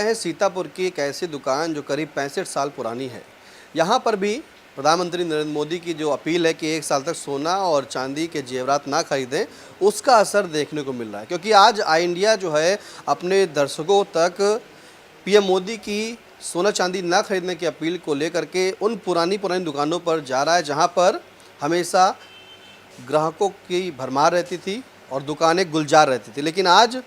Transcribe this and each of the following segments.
है सीतापुर की एक ऐसी दुकान जो करीब 65 साल पुरानी है। यहाँ पर भी प्रधानमंत्री नरेंद्र मोदी की जो अपील है कि 1 साल तक सोना और चांदी के जेवरात ना खरीदें, उसका असर देखने को मिल रहा है। क्योंकि आज आई इंडिया जो है अपने दर्शकों तक पीएम मोदी की सोना चांदी ना खरीदने की अपील को लेकर के उन पुरानी दुकानों पर जा रहा है, जहाँ पर हमेशा ग्राहकों की भरमार रहती थी और दुकानें गुलजार रहती थी। लेकिन आज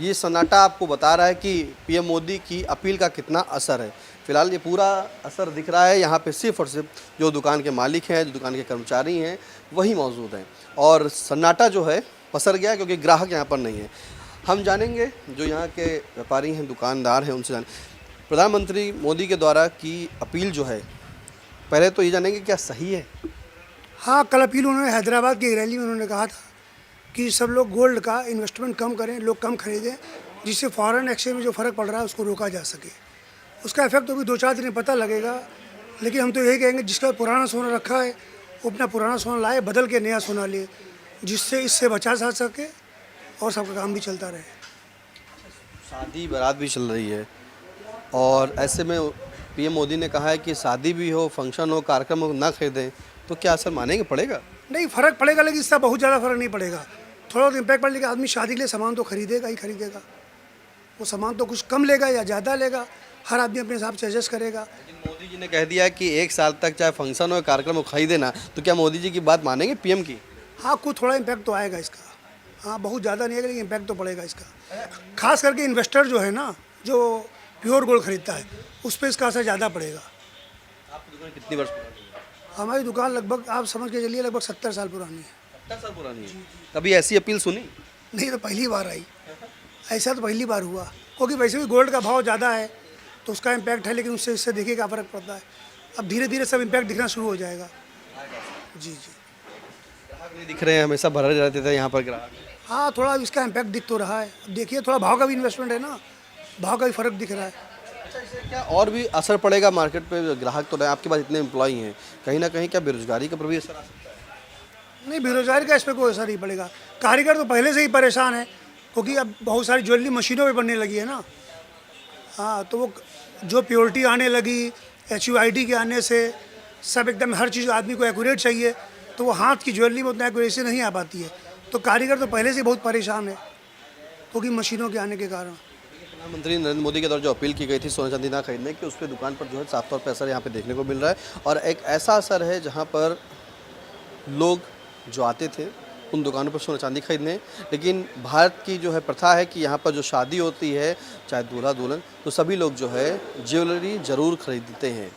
ये सन्नाटा आपको बता रहा है कि पीएम मोदी की अपील का कितना असर है। फिलहाल ये पूरा असर दिख रहा है यहाँ पे सिर्फ और सिर्फ जो दुकान के मालिक हैं, जो दुकान के कर्मचारी हैं, वही मौजूद हैं और सन्नाटा जो है पसर गया क्योंकि ग्राहक यहाँ पर नहीं है। हम जानेंगे जो यहाँ के व्यापारी हैं, दुकानदार हैं, उनसे प्रधानमंत्री मोदी के द्वारा की अपील जो है, पहले तो ये जानेंगे क्या सही है? हाँ, कल अपील उन्होंने हैदराबाद की रैली में उन्होंने कहा था कि सब लोग गोल्ड का इन्वेस्टमेंट कम करें, लोग कम खरीदें, जिससे फॉरेन एक्सचेंज में जो फ़र्क पड़ रहा है उसको रोका जा सके। उसका इफेक्ट तो अभी 2-4 दिन में पता लगेगा, लेकिन हम तो यही कहेंगे जिसका पुराना सोना रखा है वो अपना पुराना सोना लाए, बदल के नया सोना ले, जिससे इससे बचा जा सके और सबका काम भी चलता रहे। शादी बारात भी चल रही है और ऐसे में पीएम मोदी ने कहा है कि शादी भी हो, फंक्शन हो, कार्यक्रम हो, ना खरीदें, तो क्या असर मानेंगे पड़ेगा? नहीं, फ़र्क पड़ेगा, लेकिन इसका बहुत ज़्यादा फ़र्क नहीं पड़ेगा। थोड़ा बहुत इम्पैक्ट पड़ेगा। आदमी शादी के लिए सामान तो खरीदेगा ही खरीदेगा। वो सामान तो कुछ कम लेगा या ज़्यादा लेगा, हर आदमी अपने हिसाब से एडजस्ट करेगा। लेकिन मोदी जी ने कह दिया कि 1 साल तक चाहे फंक्शन हो, कार्यक्रम हो, खरीदे ना, तो क्या मोदी जी की बात मानेंगे पीएम की? हाँ, कुछ थोड़ा इम्पैक्ट तो आएगा इसका। हाँ, बहुत ज़्यादा नहीं है, लेकिन इम्पैक्ट तो पड़ेगा इसका। खास करके इन्वेस्टर जो है ना, जो प्योर गोल्ड खरीदता है, उस पर इसका असर ज़्यादा पड़ेगा। आपकी दुकान कितनी वर्ष पुरानी है? हमारी दुकान लगभग आप समझ के चलिए लगभग 70 साल पुरानी है। 70 साल पुरानी है। कभी ऐसी अपील सुनी? नहीं, तो पहली बार आई। ऐसा तो पहली बार हुआ, क्योंकि वैसे भी गोल्ड का भाव ज़्यादा है तो उसका इम्पैक्ट है, लेकिन उससे इससे देखिए क्या फ़र्क पड़ता है। अब धीरे धीरे सब इम्पैक्ट दिखना शुरू हो जाएगा। जी। ग्राहक नहीं दिख रहे हैं, हमेशा भरे रहते थे यहाँ पर ग्राहक। हाँ, थोड़ा इसका इम्पैक्ट दिख तो रहा है। अब देखिए, थोड़ा भाव का भी इन्वेस्टमेंट है ना, भाव का भी फ़र्क दिख रहा है। अच्छा, इससे क्या और भी असर पड़ेगा मार्केट पे? ग्राहक तो रहे, आपके पास इतने एम्प्लॉई हैं, कहीं ना कहीं क्या बेरोजगारी का भी असर आ सकता है? नहीं, बेरोजगारी का इस पर कोई असर नहीं पड़ेगा। कारीगर तो पहले से ही परेशान है, क्योंकि अब बहुत सारी ज्वेलरी मशीनों पे बनने लगी है ना। हाँ, तो वो जो प्योरिटी आने लगी, HUID के आने से सब एकदम हर चीज़ आदमी को एक्यूरेट चाहिए, तो वो हाथ की ज्वेलरी में उतना एक्यूरेसी नहीं आ पाती है। तो कारीगर तो पहले से ही बहुत परेशान है, क्योंकि मशीनों के आने के कारण। प्रधानमंत्री नरेंद्र मोदी के द्वारा जो अपील की गई थी सोना चांदी ना खरीदने की, उस पर दुकान पर जो है साफ तौर पर असर यहाँ पे देखने को मिल रहा है और एक ऐसा असर है जहाँ पर लोग जो आते थे उन दुकानों पर सोना चांदी खरीदने, लेकिन भारत की जो है प्रथा है कि यहाँ पर जो शादी होती है, चाहे दूल्हा दुल्हन, तो सभी लोग जो है ज्वेलरी ज़रूर खरीदते हैं।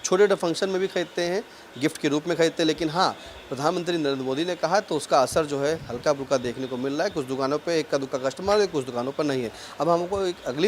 छोटे छोटे फंक्शन में भी खरीदते हैं, गिफ्ट के रूप में खरीदते हैं, लेकिन हाँ, प्रधानमंत्री नरेंद्र मोदी ने कहा तो उसका असर जो है हल्का फुल्का देखने को मिल रहा है। कुछ दुकानों पे इक्का दुक्का कस्टमर है, कुछ दुकानों पर नहीं है। अब हमको एक अगली